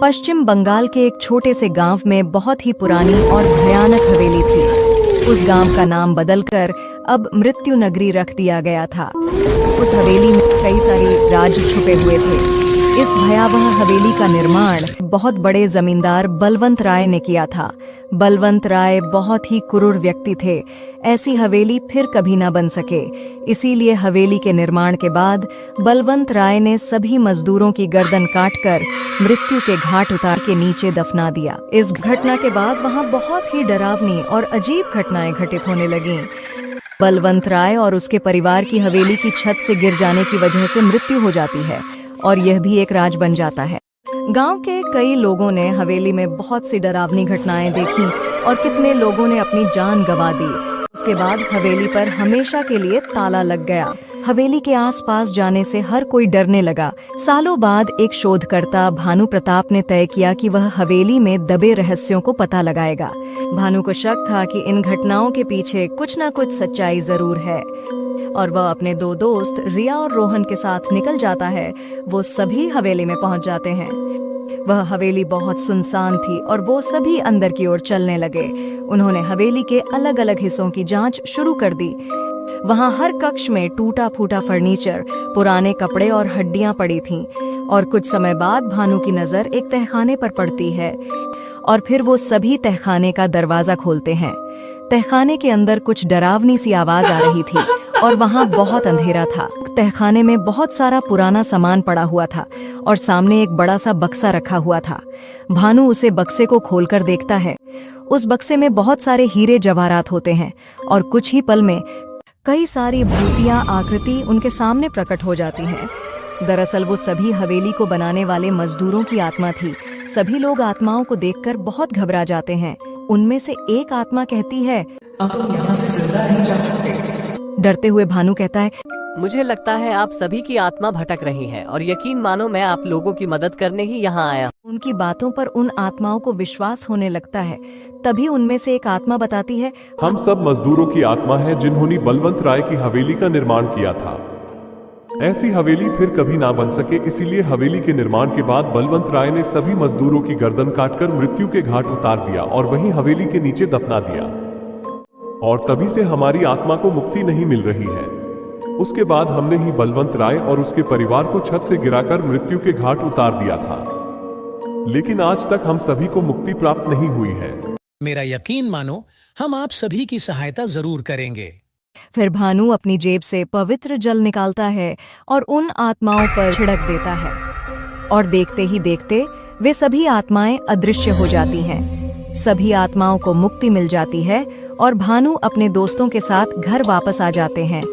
पश्चिम बंगाल के एक छोटे से गांव में बहुत ही पुरानी और भयानक हवेली थी। उस गांव का नाम बदलकर अब मृत्यु नगरी रख दिया गया था। उस हवेली में कई सारे राज छुपे हुए थे। इस भयावह हवेली का निर्माण बहुत बड़े जमींदार बलवंत राय ने किया था। बलवंत राय बहुत ही क्रूर व्यक्ति थे। ऐसी हवेली फिर कभी ना बन सके, इसीलिए हवेली के निर्माण के बाद बलवंत राय ने सभी मजदूरों की गर्दन काटकर मृत्यु के घाट उतार के नीचे दफना दिया। इस घटना के बाद वहां बहुत ही डरावनी और अजीब घटनाएं घटित होने लगीं। बलवंत राय और उसके परिवार की हवेली की छत से गिर जाने की वजह से मृत्यु हो जाती है और यह भी एक राज बन जाता है। गांव के कई लोगों ने हवेली में बहुत सी डरावनी घटनाएं देखी और कितने लोगों ने अपनी जान गंवा दी। उसके बाद हवेली पर हमेशा के लिए ताला लग गया। हवेली के आसपास जाने से हर कोई डरने लगा। सालों बाद एक शोधकर्ता भानु प्रताप ने तय किया कि वह हवेली में दबे रहस्यों को पता लगाएगा। भानु को शक था कि इन घटनाओं के पीछे कुछ न कुछ सच्चाई जरूर है और वह अपने दो दोस्त रिया और रोहन के साथ निकल जाता है। वो सभी हवेली में पहुंच जाते हैं। वह हवेली बहुत सुनसान थी और वो सभी अंदर की ओर चलने लगे। उन्होंने हवेली के अलग अलग हिस्सों की जांच शुरू कर दी। वहां हर कक्ष में टूटा फूटा फर्नीचर, पुराने कपड़े और हड्डियां पड़ी थीं। और कुछ समय बाद भानु की नजर एक तहखाने पर पड़ती है और फिर वो सभी तहखाने का दरवाजा खोलते हैं। तहखाने के अंदर कुछ डरावनी सी आवाज आ रही थी और वहां बहुत अंधेरा था। तहखाने में बहुत सारा पुराना सामान पड़ा हुआ था और सामने एक बड़ा सा बक्सा रखा हुआ था। भानु उसे बक्से को खोलकर देखता है। उस बक्से में बहुत सारे हीरे जवाहरात होते हैं और कुछ ही पल में कई सारी भूतिया आकृति उनके सामने प्रकट हो जाती हैं। दरअसल वो सभी हवेली को बनाने वाले मजदूरों की आत्मा थी। सभी लोग आत्माओं को देखकर बहुत घबरा जाते हैं। उनमें से एक आत्मा कहती है, अब तुम यहाँ से जिंदा नहीं जा सकते। डरते हुए भानु कहता है, मुझे लगता है आप सभी की आत्मा भटक रही है और यकीन मानो मैं आप लोगों की मदद करने ही यहाँ आया। उनकी बातों पर उन आत्माओं को विश्वास होने लगता है। तभी उनमें से एक आत्मा बताती है, हम सब मजदूरों की आत्मा है जिन्होंने बलवंत राय की हवेली का निर्माण किया था। ऐसी हवेली फिर कभी ना बन सके, इसीलिए हवेली के निर्माण के बाद बलवंत राय ने सभी मजदूरों की गर्दन काटकर मृत्यु के घाट उतार दिया और वहीं हवेली के नीचे दफना दिया। और तभी से हमारी आत्मा को मुक्ति नहीं मिल रही है। उसके बाद हमने ही बलवंत राय और उसके परिवार को छत से गिराकर मृत्यु के घाट उतार दिया था, लेकिन आज तक हम सभी को मुक्ति प्राप्त नहीं हुई है। मेरा यकीन मानो, हम आप सभी की सहायता जरूर करेंगे। फिर भानु अपनी जेब से पवित्र जल निकालता है और उन आत्माओं पर छिड़क देता है और देखते ही देखते वे सभी आत्माएं अदृश्य हो जाती हैं। सभी आत्माओं को मुक्ति मिल जाती है और भानु अपने दोस्तों के साथ घर वापस आ जाते हैं।